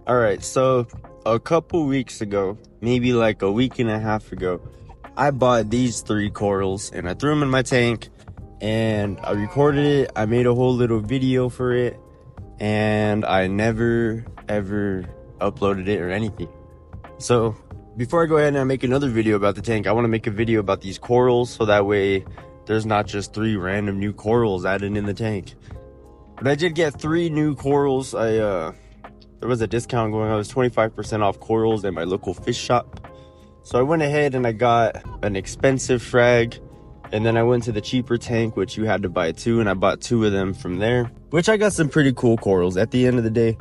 All right, so a couple weeks ago, maybe like a week and a half ago, I bought these 3 corals and I threw them in my tank and I recorded it. I made a whole little video for it and I never ever uploaded it or anything. So before I go ahead and I make another video about the tank, I want to make a video about these corals so that way there's not just 3 random new corals added in the tank. But I did get 3 new corals. There was a discount going on. It was 25% off corals at my local fish shop. So I went ahead and I got an expensive frag. And then I went to the cheaper tank, which you had to buy 2. And I bought 2 of them from there, which I got some pretty cool corals. At the end of the day,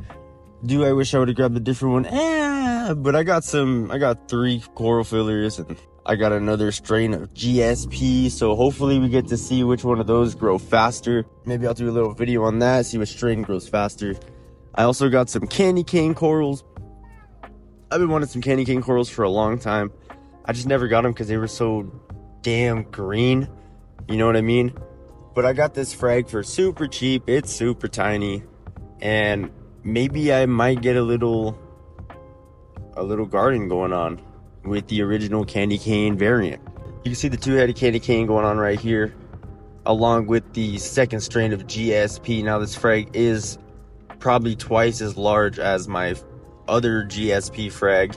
I wish I would have grabbed a different one? But I got 3 coral fillers and I got another strain of GSP. So hopefully we get to see which one of those grow faster. Maybe I'll do a little video on that, see which strain grows faster. I also got some candy cane corals. I've been wanting some candy cane corals for a long time. I just never got them because they were so damn green. You know what I mean? But I got this frag for super cheap. It's super tiny. And maybe I might get a little garden going on with the original candy cane variant. You can see the 2-headed candy cane going on right here, along with the second strain of GSP. Now this frag is probably twice as large as my other GSP frag,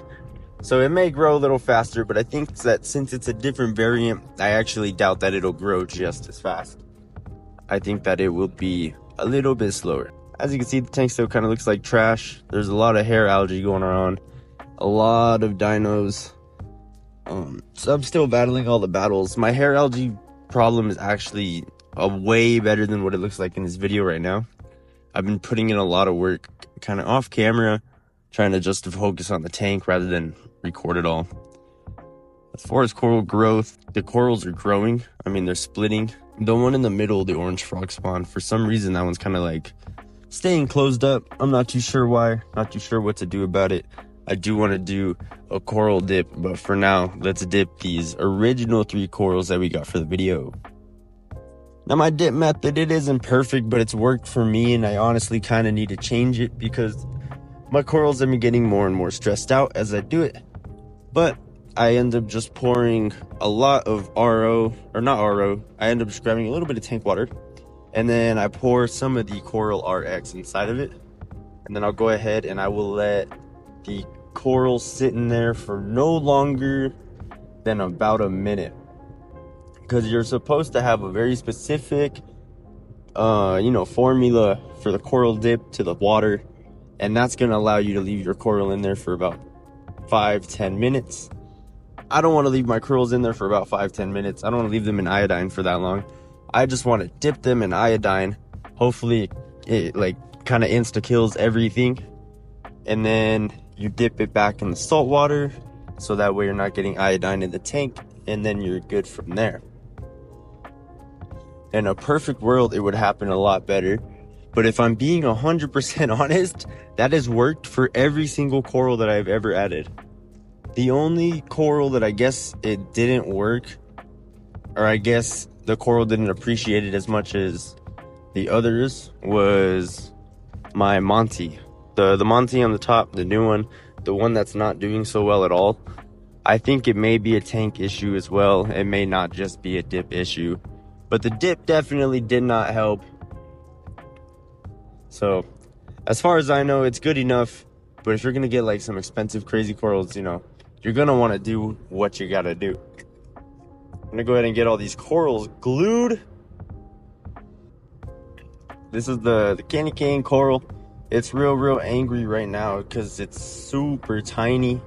so it may grow a little faster, but I think that since it's a different variant, I actually doubt that it'll grow just as fast. I think that it will be a little bit slower. As you can see, the tank still kind of looks like trash. There's a lot of hair algae going around, a lot of dinos. So I'm still battling all the battles. My hair algae problem is actually way better than what it looks like in this video right now. I've been putting in a lot of work kind of off camera, trying to just focus on the tank rather than record it all. As far as coral growth, the corals are growing. I mean, they're splitting. The one in the middle, the orange frog spawn, for some reason that one's kind of like staying closed up. I'm not too sure why, not too sure what to do about it. I do want to do a coral dip, but for now, let's dip these original 3 corals that we got for the video. Now my dip method, it isn't perfect, but it's worked for me, and I honestly kind of need to change it because my corals have been getting more and more stressed out as I do it. But I end up just pouring a lot of RO, or not RO, I end up just grabbing a little bit of tank water, and then I pour some of the Coral RX inside of it, and then I'll go ahead and I will let the coral sit in there for no longer than about a minute. Because you're supposed to have a very specific, formula for the coral dip to the water. And that's going to allow you to leave your coral in there for about 5-10 minutes. I don't want to leave my corals in there for about 5-10 minutes. I don't want to leave them in iodine for that long. I just want to dip them in iodine. Hopefully it kind of insta-kills everything. And then you dip it back in the salt water. So that way you're not getting iodine in the tank. And then you're good from there. In a perfect world, it would happen a lot better. But if I'm being 100% honest, that has worked for every single coral that I've ever added. The only coral that I guess it didn't work, or I guess the coral didn't appreciate it as much as the others, was my Monty. The Monty on the top, the new one, the one that's not doing so well at all. I think it may be a tank issue as well. It may not just be a dip issue. But the dip definitely did not help. So, as far as I know, it's good enough. But if you're going to get like some expensive, crazy corals, you're going to want to do what you got to do. I'm going to go ahead and get all these corals glued. This is the candy cane coral. It's real angry right now because it's super tiny.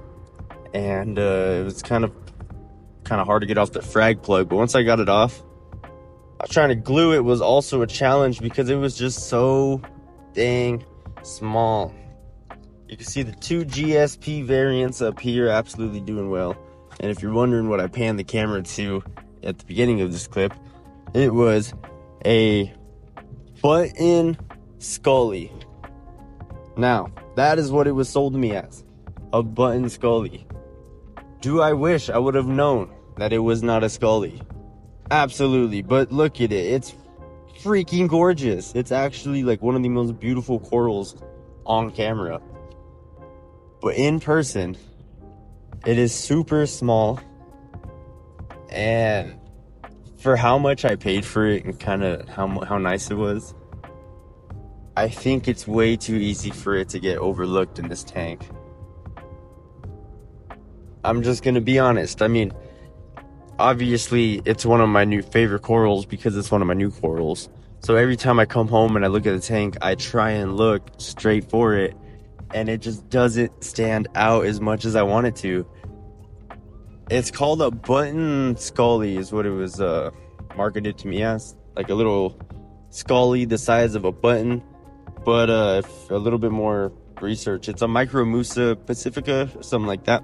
And it's kind of hard to get off the frag plug. But once I got it off, trying to glue it was also a challenge because it was just so dang small. You can see the 2 GSP variants up here absolutely doing well. And if you're wondering what I panned the camera to at the beginning of this clip, it was a button scully. Now, that is what it was sold to me as, a button scully. Do I wish I would have known that it was not a scully? Absolutely, but look at it. It's freaking gorgeous. It's actually like one of the most beautiful corals on camera. But in person, it is super small. And for how much I paid for it and kind of how nice it was, I think it's way too easy for it to get overlooked in this tank. I'm just gonna be honest. I mean, obviously it's one of my new favorite corals because it's one of my new corals. So every time I come home and I look at the tank, I try and look straight for it, and it just doesn't stand out as much as I want it to. It's called a button scully is what it was marketed to me as. Like a little scully the size of a button, but a little bit more research. It's a Micromusa pacifica, something like that.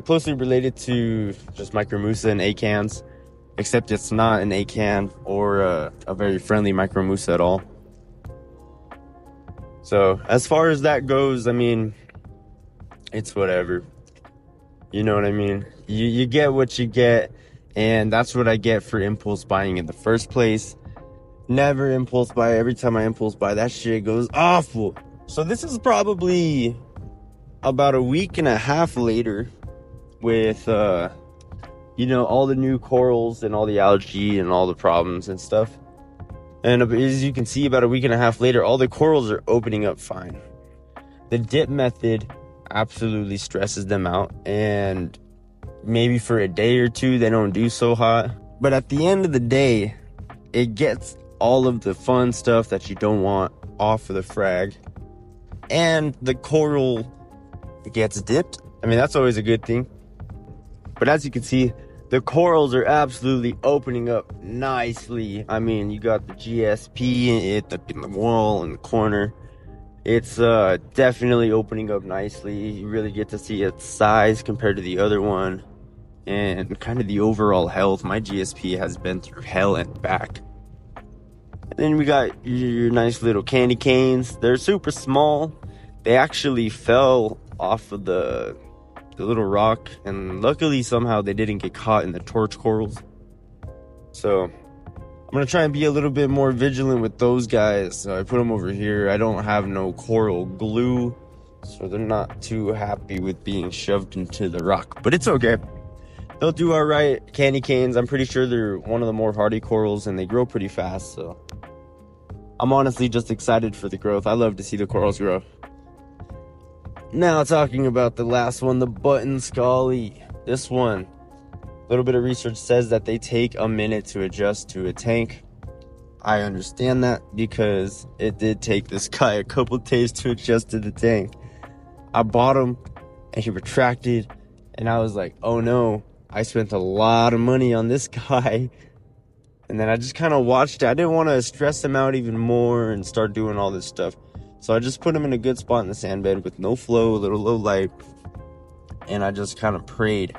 Closely related to just Micromusa and acans, except it's not an acan or a very friendly Micromusa at all. So as far as that goes, I mean, it's whatever. You know what I mean? You get what you get, and that's what I get for impulse buying in the first place. Never impulse buy. Every time I impulse buy, that shit goes awful. So this is probably about a week and a half later with, all the new corals and all the algae and all the problems and stuff. And as you can see, about a week and a half later, all the corals are opening up fine. The dip method absolutely stresses them out, and maybe for a day or two they don't do so hot, but at the end of the day, it gets all of the fun stuff that you don't want off of the frag, and the coral gets dipped. I mean, that's always a good thing. But as you can see, the corals are absolutely opening up nicely. I mean, you got the GSP in the wall in the corner. It's definitely opening up nicely. You really get to see its size compared to the other one, and kind of the overall health. My GSP has been through hell and back. And then we got your nice little candy canes. They're super small. They actually fell off of the little rock, and luckily somehow they didn't get caught in the torch corals. So I'm gonna try and be a little bit more vigilant with those guys. So I put them over here. I don't have no coral glue, so they're not too happy with being shoved into the rock, but it's okay. They'll do all right. Candy canes, I'm pretty sure they're one of the more hardy corals, and they grow pretty fast, so I'm honestly just excited for the growth. I love to see the corals grow. Now talking about the last one, the button scully. This one, a little bit of research says that they take a minute to adjust to a tank. I understand that because it did take this guy a couple days to adjust to the tank. I bought him and he retracted, and I was like, oh no, I spent a lot of money on this guy. And then I just kind of watched it. I didn't want to stress him out even more and start doing all this stuff. So I just put him in a good spot in the sand bed with no flow, a little low light, and I just kind of prayed.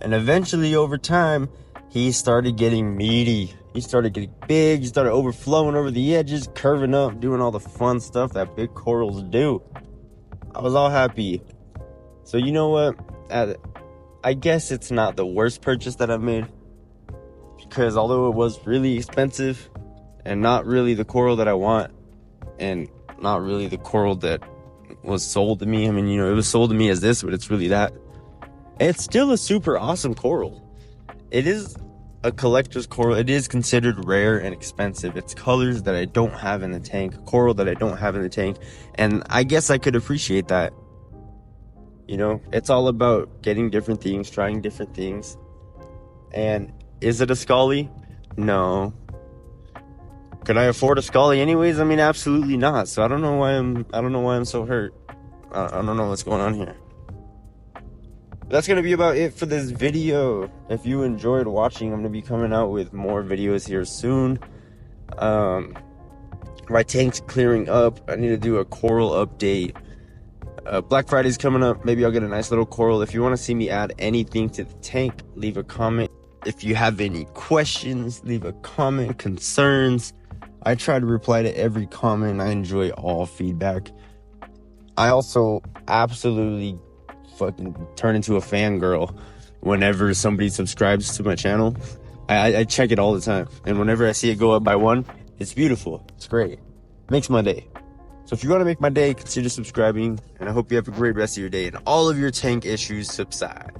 And eventually, over time, he started getting meaty. He started getting big. He started overflowing over the edges, curving up, doing all the fun stuff that big corals do. I was all happy. So you know what? I guess it's not the worst purchase that I've made, because although it was really expensive and not really the coral that I want, and not really the coral that was sold to me. I mean, it was sold to me as this, but it's really that. It's still a super awesome coral. It is a collector's coral. It is considered rare and expensive. It's colors that I don't have in the tank, coral that I don't have in the tank, and I guess I could appreciate that. It's all about getting different things, trying different things. And is it a scully? No. Could I afford a scully anyways? I mean, absolutely not. So I don't know why I'm so hurt. I don't know what's going on here. That's gonna be about it for this video. If you enjoyed watching, I'm gonna be coming out with more videos here soon. My tank's clearing up. I need to do a coral update. Black Friday's coming up. Maybe I'll get a nice little coral. If you want to see me add anything to the tank, leave a comment. If you have any questions, leave a comment. Concerns, I try to reply to every comment. I enjoy all feedback. I also absolutely fucking turn into a fangirl whenever somebody subscribes to my channel. I check it all the time, and whenever I see it go up by one, it's beautiful. It's great. Makes my day. So if you want to make my day, consider subscribing, and I hope you have a great rest of your day and all of your tank issues subside.